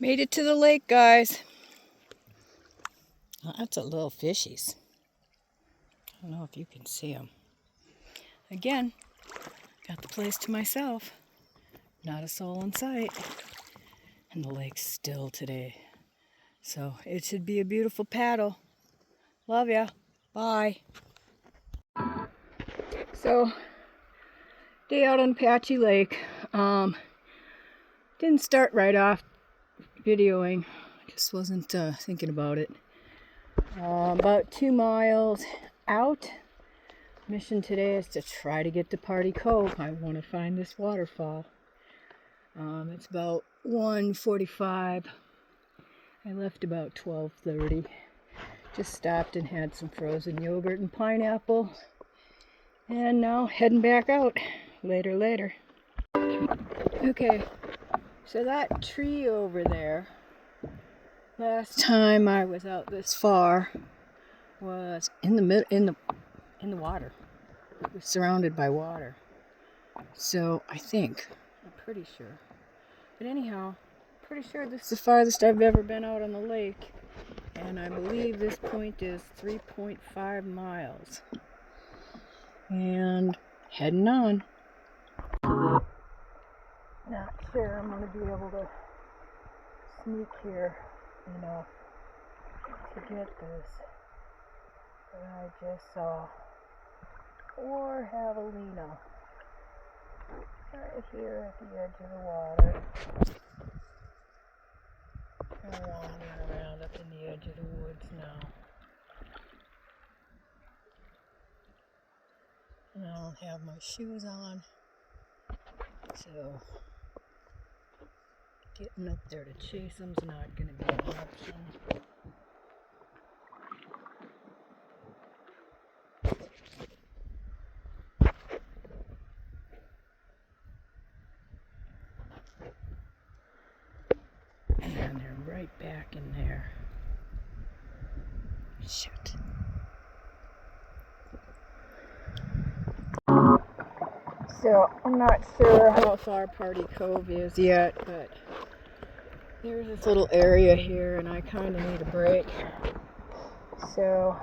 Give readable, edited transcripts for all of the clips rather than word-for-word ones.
Made it to the lake, guys. Lots of little fishies. I don't know if you can see them. Again, got the place to myself. Not a soul in sight. And the lake's still today. So it should be a beautiful paddle. Love ya. Bye. So, day out on Apache Lake. Didn't start right off videoing. Just wasn't thinking about it. About 2 miles out. Mission today is to try to get to Party Cove. I want to find this waterfall. It's about 1:45. I left about 12:30. Just stopped and had some frozen yogurt and pineapple. And now heading back out. Later. Okay, so that tree over there, last time I was out this far, was in the water. It was surrounded by water. So I'm pretty sure. But anyhow, pretty sure this is the farthest I've ever been out on the lake. And I believe this point is 3.5 miles. And heading on. Not sure I'm going to be able to sneak here enough to get this that I just saw. Or javelina. Right here at the edge of the water. I'm wandering around up in the edge of the woods now. And I don't have my shoes on. So getting up there to chase them's not going to be an option. And they're right back in there. Shit. So I'm not sure how far Party Cove is yet, but there's this little area here and I kind of need a break. So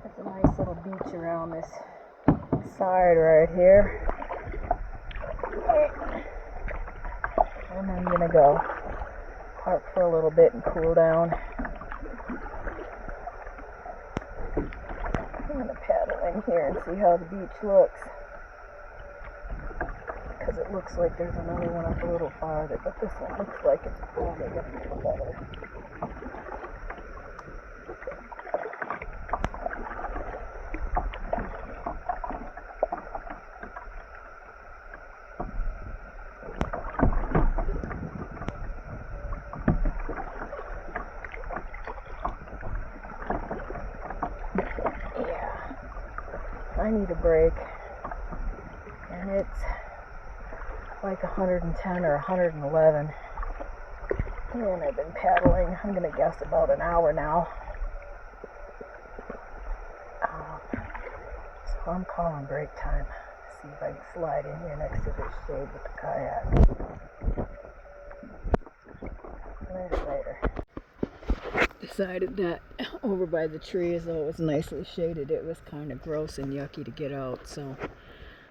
there's a nice little beach around this side right here. And I'm gonna go park for a little bit and cool down. I'm gonna paddle in here and see how the beach looks. Because it looks like there's another one up a little farther, but this one looks like it's probably gonna be better. I need a break, and it's like 110 or 111, and I've been paddling, I'm going to guess about an hour now, so I'm calling break time. See if I can slide in here next to this shade with the kayak. Later. Decided that over by the trees, though it was nicely shaded, it was kind of gross and yucky to get out, so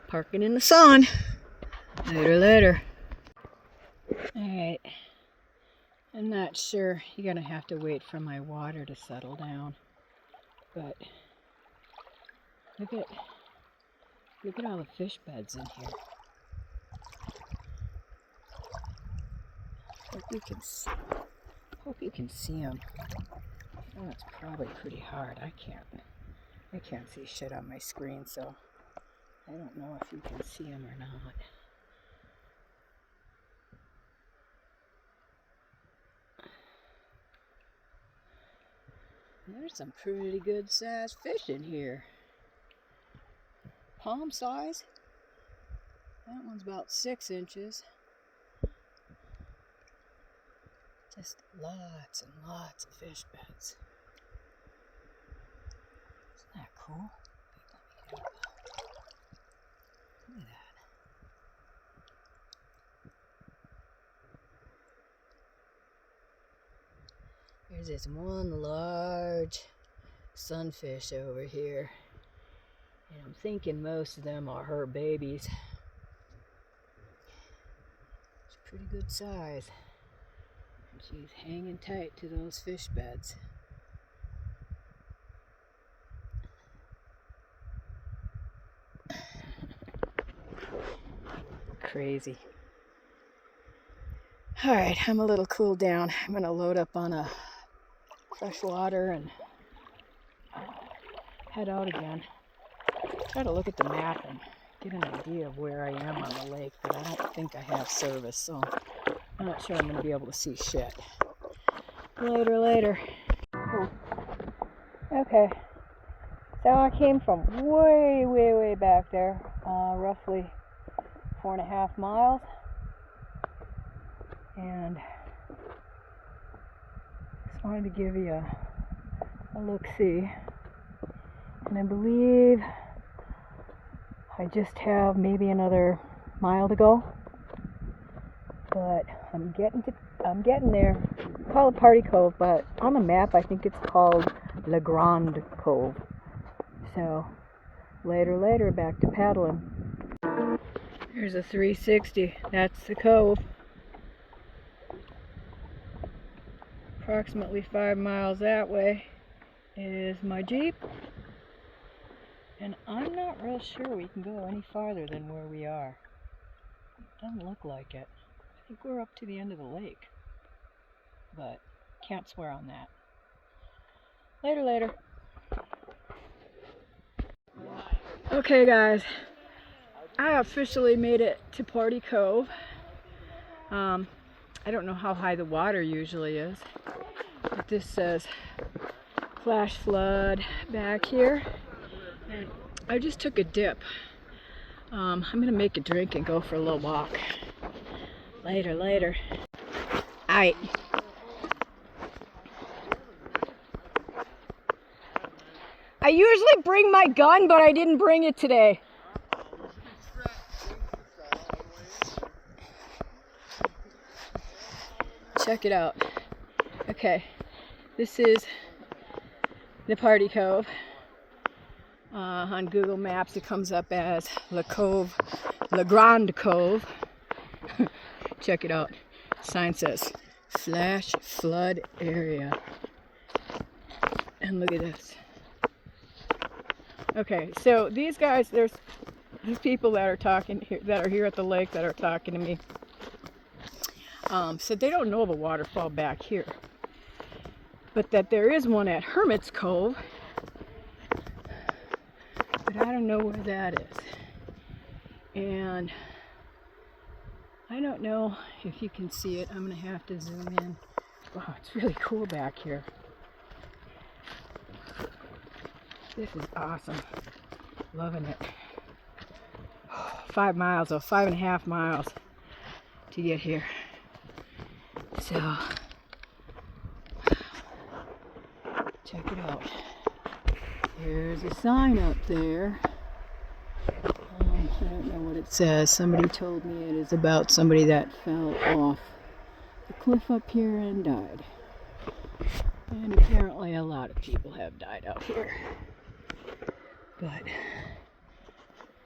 parking in the sun. Later. Alright, I'm not sure, you're gonna have to wait for my water to settle down, but look at all the fish beds in here. Hope you can see them. Oh, it's probably pretty hard. I can't see shit on my screen, so I don't know if you can see them or not. There's some pretty good sized fish in here. Palm size. That one's about 6 inches. Just lots and lots of fish beds. Isn't that cool? Look at that. There's this one large sunfish over here. And I'm thinking most of them are her babies. It's a pretty good size. And she's hanging tight to those fish beds. Crazy. Alright, I'm a little cooled down. I'm going to load up on a fresh water and head out again. Try to look at the map and get an idea of where I am on the lake, but I don't think I have service, so I'm not sure I'm going to be able to see shit. Later. Okay, so I came from way back there, roughly 4.5 miles, and just wanted to give you a look-see. And I believe I just have maybe another mile to go, but I'm getting there. Call it Party Cove, but on the map I think it's called Grande Cove. So later, back to paddling. Here's a 360. That's the cove. Approximately 5 miles that way is my Jeep. And I'm not real sure we can go any farther than where we are. Doesn't look like it. I think we're up to the end of the lake. But can't swear on that. Later. Okay guys, I officially made it to Party Cove. I don't know how high the water usually is, but this says flash flood back here. And I just took a dip. I'm gonna make a drink and go for a little walk. Later. Aight. I usually bring my gun, but I didn't bring it today. Check it out. Okay, this is the Party Cove. On Google Maps it comes up as La Grande Cove. Check it out. Sign says flash flood area. And look at this. Okay, so these guys, there's these people that are talking here, that are here at the lake, that are talking to me. Said they don't know of a waterfall back here, but that there is one at Hermit's Cove, but I don't know where that is. And I don't know if you can see it. I'm gonna have to zoom in. Wow, it's really cool back here. This is awesome. Loving it. 5 miles, or 5.5 miles to get here. So, check it out. There's a sign up there. I don't know what it says. Somebody told me it is about somebody that fell off the cliff up here and died. And apparently a lot of people have died out here. But,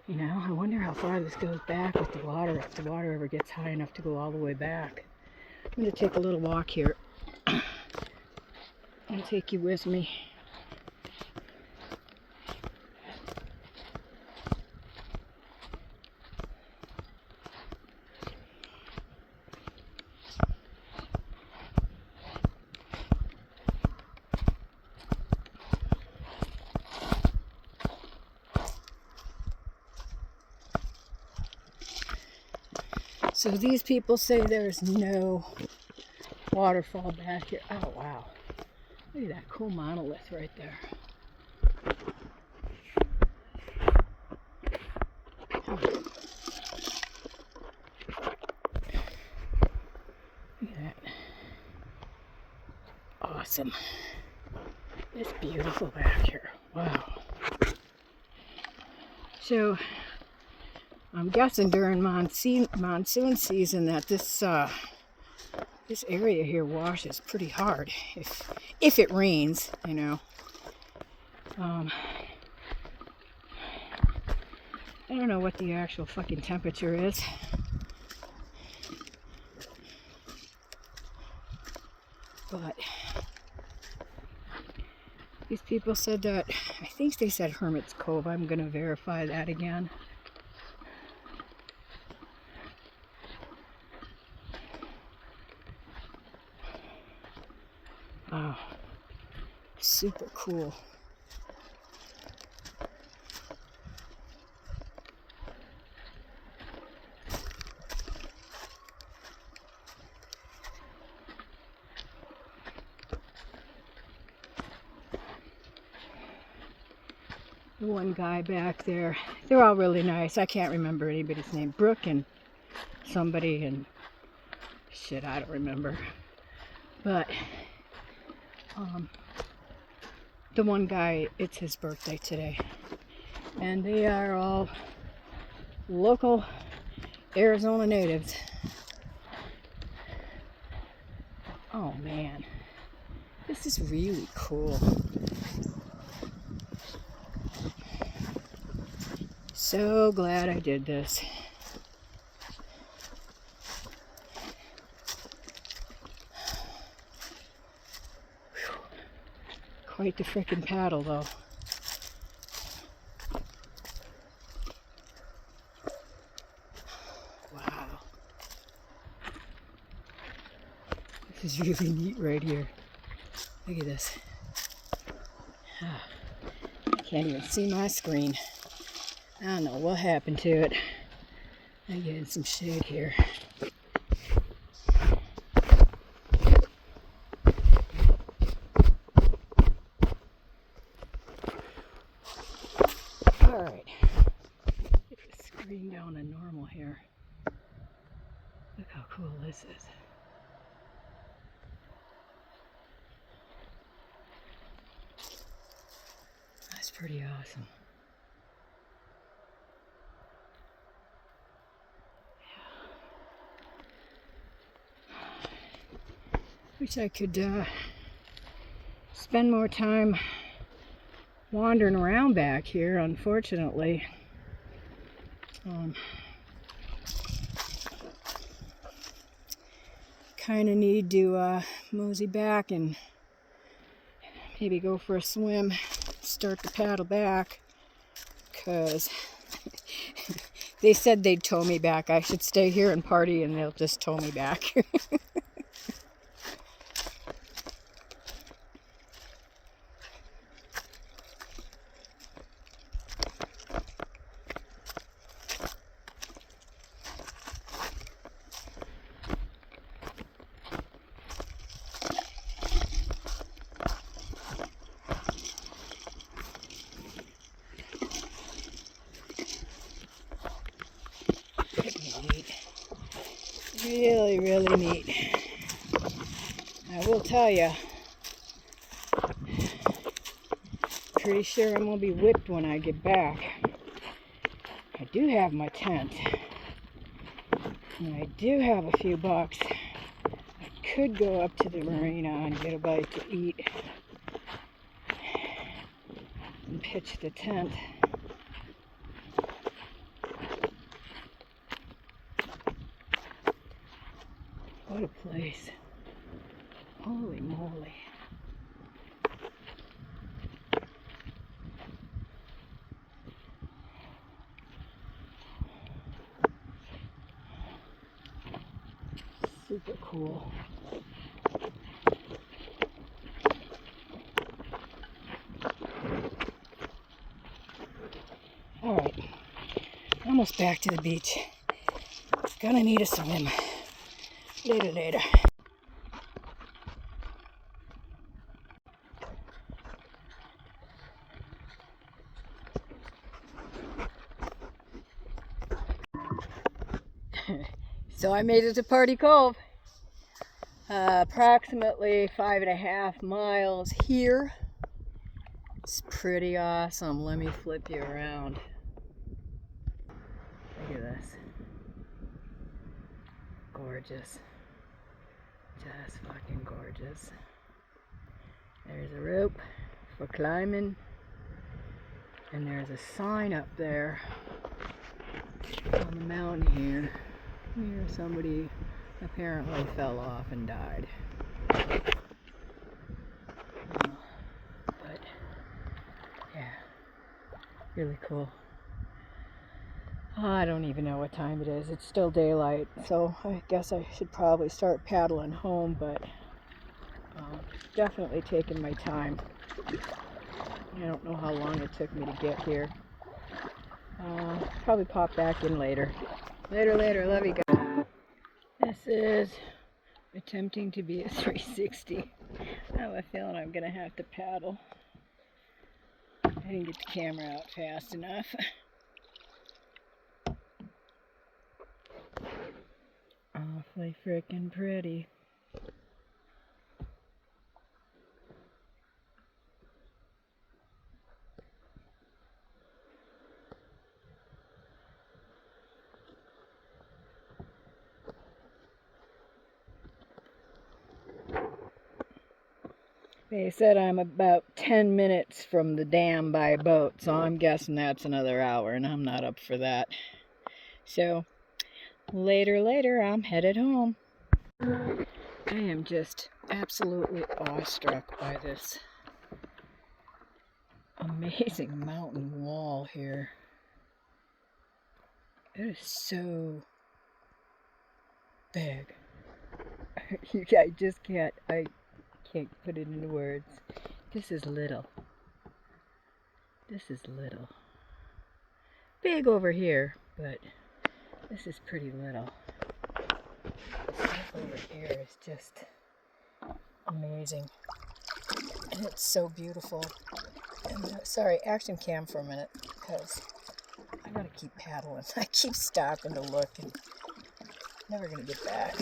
you know, I wonder how far this goes back with the water, if the water ever gets high enough to go all the way back. I'm going to take a little walk here. I'll take you with me. So these people say there's no waterfall back here. Oh wow. Look at that cool monolith right there. Look at that. Awesome. It's beautiful back here. Wow. So I'm guessing during monsoon season that this This area here washes pretty hard if it rains, you know. I don't know what the actual fucking temperature is. But these people said that, I think they said Hermit's Cove. I'm going to verify that again. Wow, super cool. The one guy back there, they're all really nice. I can't remember anybody's name. Brooke and somebody and shit, I don't remember. But the one guy, it's his birthday today. And they are all local Arizona natives. Oh man, this is really cool. So glad I did this. Quite the frickin' paddle though. Wow. This is really neat right here. Look at this. I can't even see my screen. I don't know what happened to it. I get in some shade here. Alright. Get the screen down to normal here. Look how cool this is. That's pretty awesome. Wish I could spend more time wandering around back here, unfortunately. Kind of need to mosey back and maybe go for a swim, start to paddle back, because they said they'd tow me back. I should stay here and party and they'll just tow me back. Really, really neat. I will tell you, pretty sure I'm gonna be whipped when I get back. I do have my tent, and I do have a few bucks. I could go up to the marina and get a bite to eat and pitch the tent. What a place. Holy moly. Super cool. Alright, almost back to the beach. Gonna need a swim. Later. So I made it to Party Cove. Approximately 5.5 miles here. It's pretty awesome. Let me flip you around. Look at this. Gorgeous. Just fucking gorgeous. There's a rope for climbing. And there's a sign up there on the mountain here. Here somebody apparently fell off and died. But yeah, really cool. I don't even know what time it is. It's still daylight, so I guess I should probably start paddling home, but definitely taking my time. I don't know how long it took me to get here. Probably pop back in later. Later. Love you guys. This is attempting to be a 360. I have a feeling I'm going to have to paddle. I didn't get the camera out fast enough. Awfully frickin' pretty. They said I'm about 10 minutes from the dam by boat, so I'm guessing that's another hour, and I'm not up for that. So, later, I'm headed home. I am just absolutely awestruck by this amazing mountain wall here. It is so big. I just can't put it into words. This is little. Big over here, but this is pretty little. The stuff over here is just amazing. And it's so beautiful. And, sorry, action cam for a minute, because I gotta keep paddling. I keep stopping to look and never gonna get back.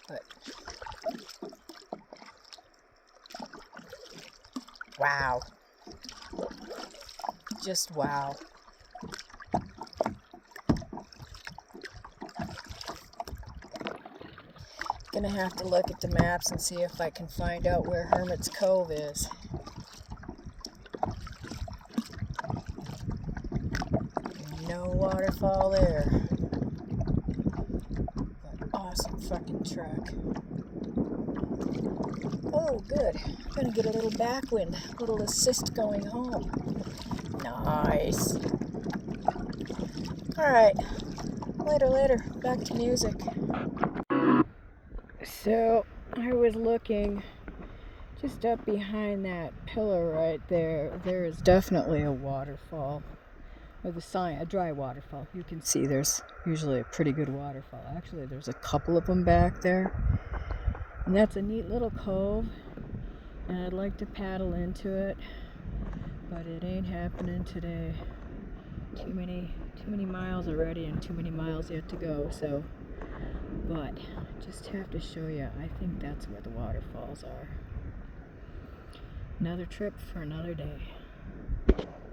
But wow. Just wow. Gonna have to look at the maps and see if I can find out where Hermit's Cove is. No waterfall there. But awesome fucking trek. Oh, good. I'm gonna get a little backwind, a little assist going home. Nice. Alright. Later. Back to music. So, I was looking just up behind that pillar right there. There is definitely a waterfall. Or the sign, a dry waterfall. You can see there's usually a pretty good waterfall. Actually, there's a couple of them back there. And that's a neat little cove. And I'd like to paddle into it. But it ain't happening today. Too many miles already and too many miles yet to go. So, but just have to show you. I think that's where the waterfalls are. Another trip for another day.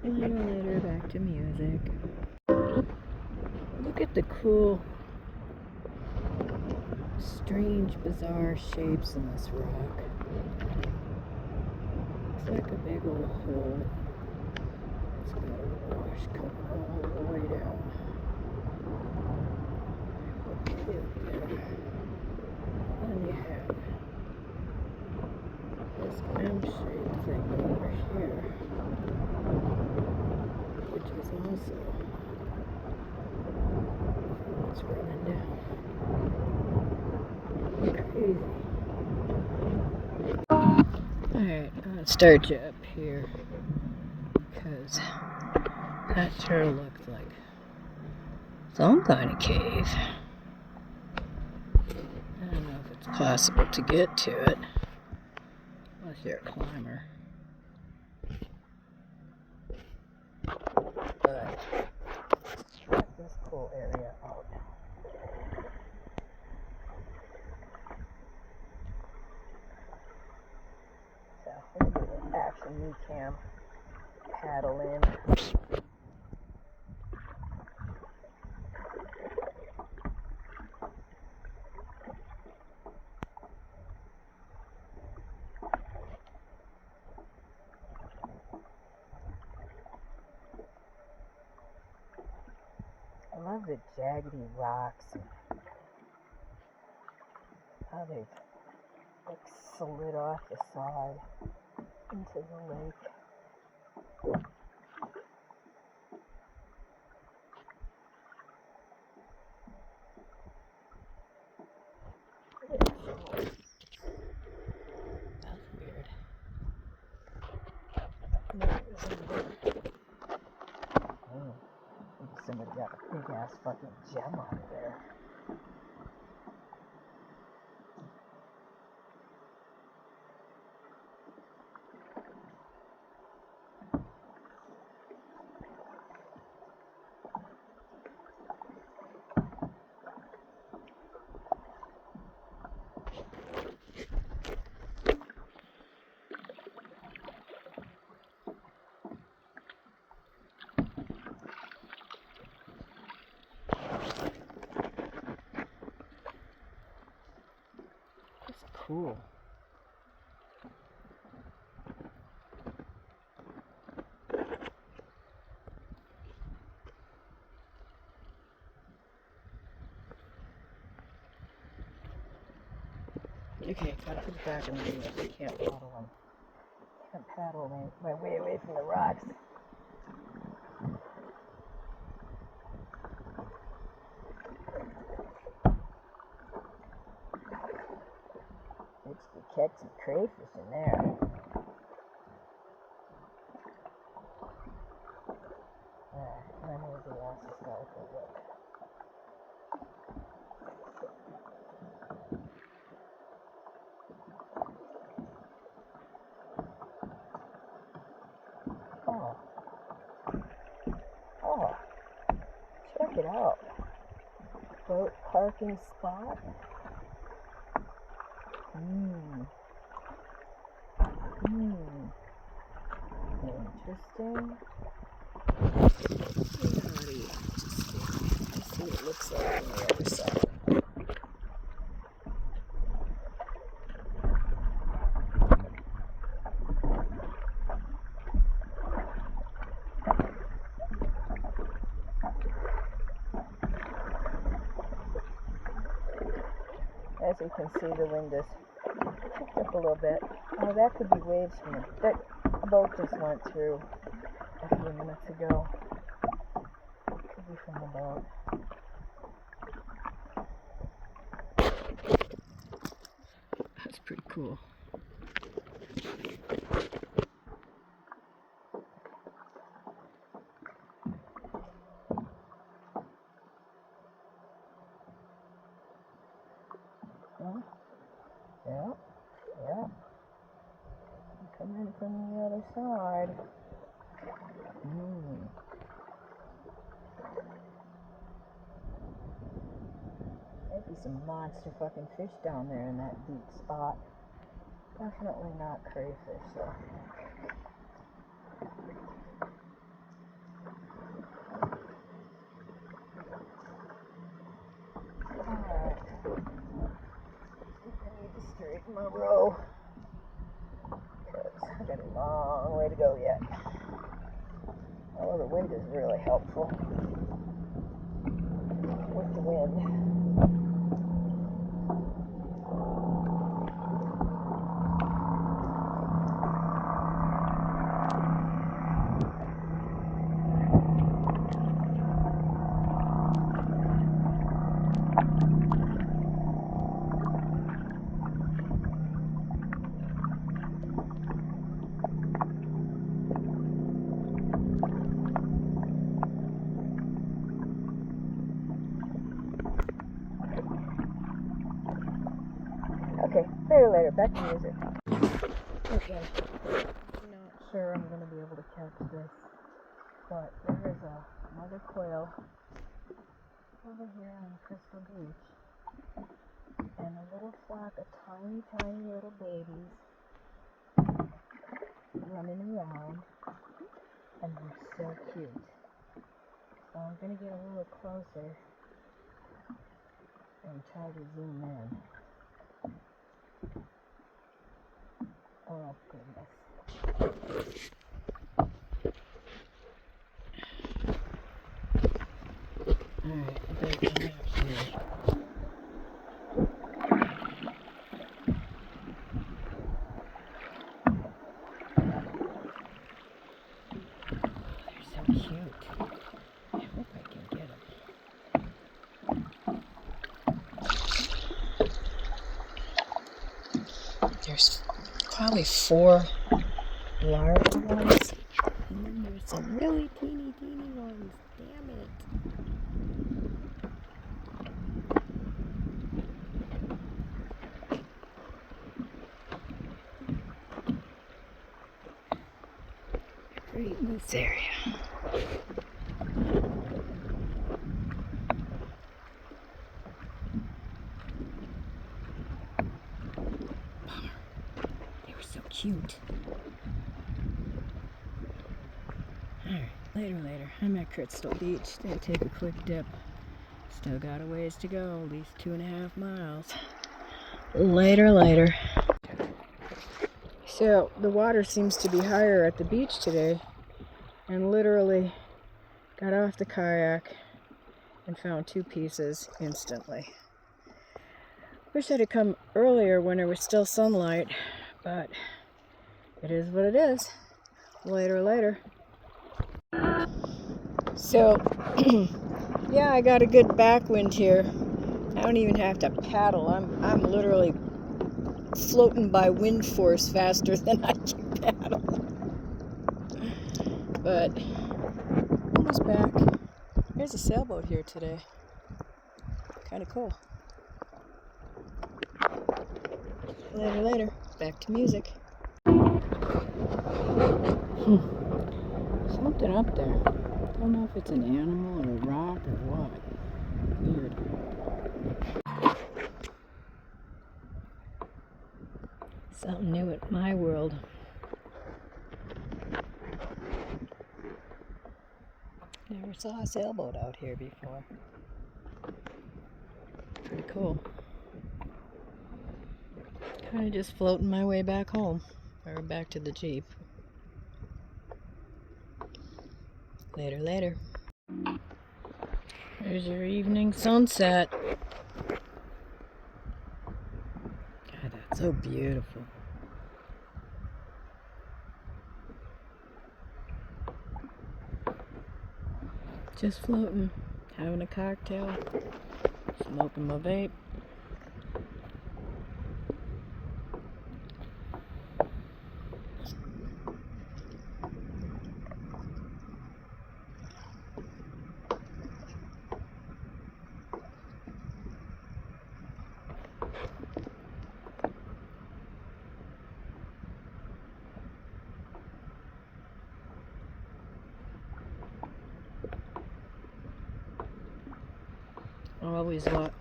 Later, back to music. Look at the cool, strange, bizarre shapes in this rock. It's like a big old hole. It's got a wash coming all the way down. Then you have this M-shaped thing over here, which is also it's running down. Crazy. Alright, I'm gonna start you up here because that sure looks like some kind of cave. I don't know if it's possible to get to it unless you're a climber. But check this cool area out. So I'm gonna do an action knee cam paddle in. jaggedy rocks and how they've like slid off the side into the lake. That's weird. Oh, maybe somebody got a big ass fucking gem out of there. Cool. Okay, gotta put it back in the wheel. I can't paddle them. Can't paddle my way away from the rocks. It's to catch some crayfish in there. My nosy ass has got a good look. Oh, check it out. Boat parking spot. Interesting. Very interesting. Let's see what it looks like on the other side. As you can see, the wind has picked up a little bit. Oh, that could be waves from that boat just went through a few minutes ago. Could be from the boat. That's pretty cool. Yeah. Come in from the other side. Might be some monster fucking fish down there in that deep spot. Definitely not crayfish though. Alright. I need to straighten my row. Because I got a long way to go yet. Oh, the wind is really helpful. With the wind. Okay, later, back to music. Okay, I'm not sure I'm going to be able to catch this, but there is a mother quail over here on Crystal Beach, and a little flock of tiny, tiny little babies running around, and they're so cute. So I'm going to get a little closer and try to zoom in. Oh, goodness. Alright, probably 4 larger ones. And then there's some really teeny ones. Damn it. Great in this area. They were so cute. Alright, later. I'm at Crystal Beach. Gonna take a quick dip. Still got a ways to go, at least 2.5 miles. Later. So, the water seems to be higher at the beach today, and literally got off the kayak and found 2 pieces instantly. Wish I'd have come earlier when there was still sunlight, but it is what it is. Later. So, yeah, I got a good backwind here. I don't even have to paddle. I'm literally floating by wind force faster than I can paddle. But almost back. There's a sailboat here today. Kind of cool. Later. Back to music. Something up there. Don't know if it's an animal or a rock or what. Weird. Something new at my world. Never saw a sailboat out here before. Pretty cool. Kind of just floating my way back home. Or back to the Jeep. Later. There's your evening sunset. God, that's so beautiful. Just floating, having a cocktail, smoking my vape.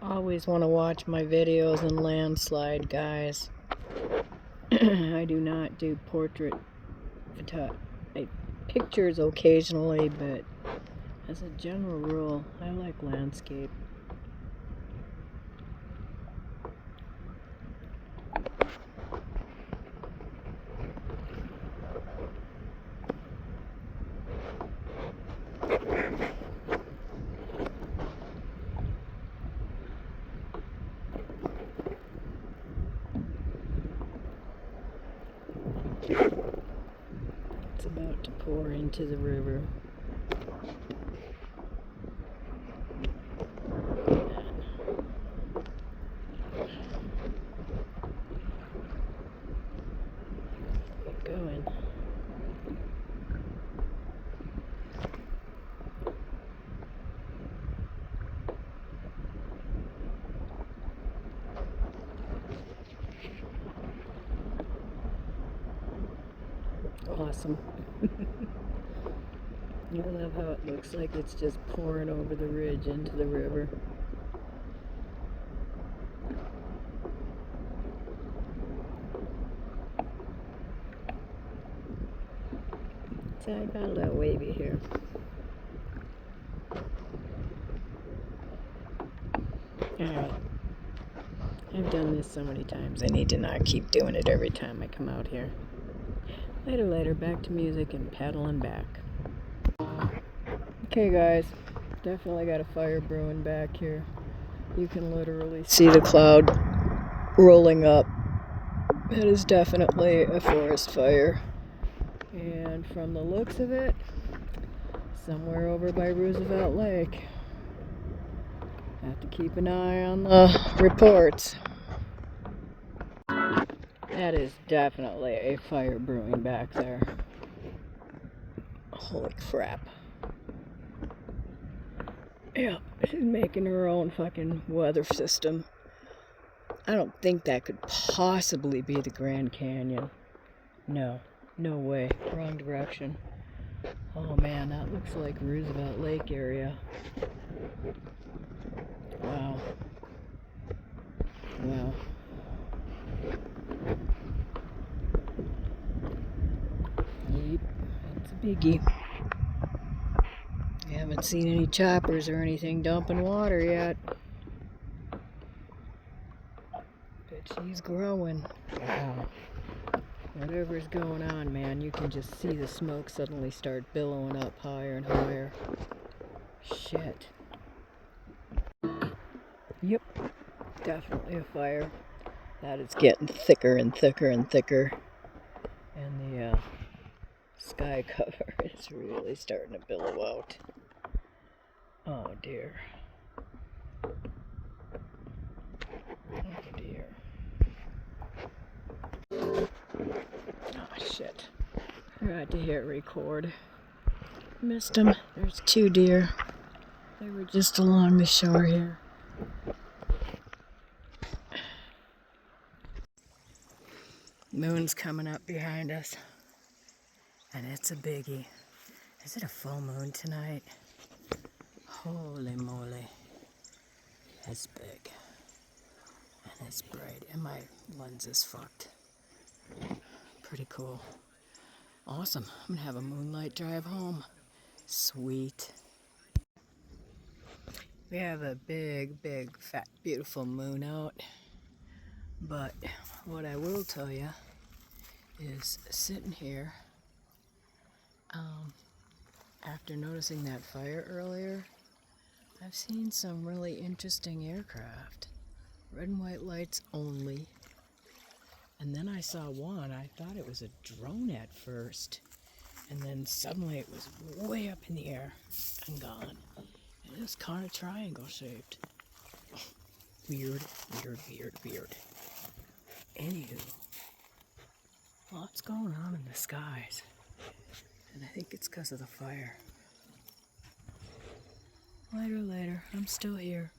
Always want to watch my videos and landslide, guys. I do not do portrait pictures occasionally, but as a general rule, I like landscape. It's about to pour into the river. Keep going. Awesome. I love how it looks like it's just pouring over the ridge into the river. So I got a little wavy here. Alright. I've done this so many times. I need to not keep doing it every time I come out here. Later, back to music and paddling back. Okay guys, definitely got a fire brewing back here. You can literally see the cloud rolling up. It is definitely a forest fire. And from the looks of it, somewhere over by Roosevelt Lake. Have to keep an eye on the reports. That is definitely a fire brewing back there. Holy crap. Yeah, she's making her own fucking weather system. I don't think that could possibly be the Grand Canyon. No, no way. Wrong direction. Oh man, that looks like Roosevelt Lake area. Wow. Wow. Yep, it's a biggie. I haven't seen any choppers or anything dumping water yet. But she's growing. Wow. Whatever's going on, man, you can just see the smoke suddenly start billowing up higher and higher. Shit. Yep, definitely a fire. That is getting thicker and thicker and thicker. And the sky cover is really starting to billow out. Oh dear. Oh dear. Oh shit. Forgot to hit record. Missed them. There's 2 deer. They were just along the shore here. Moon's coming up behind us. And it's a biggie. Is it a full moon tonight? Holy moly. It's big. And it's bright. And my lens is fucked. Pretty cool. Awesome. I'm gonna have a moonlight drive home. Sweet. We have a big, big, fat, beautiful moon out. But what I will tell you is sitting here, after noticing that fire earlier, I've seen some really interesting aircraft. Red and white lights only. And then I saw one, I thought it was a drone at first. And then suddenly it was way up in the air and gone. And it was kind of triangle shaped. Weird, weird, weird, weird. Anywho, lots going on in the skies. And I think it's because of the fire. Later, I'm still here.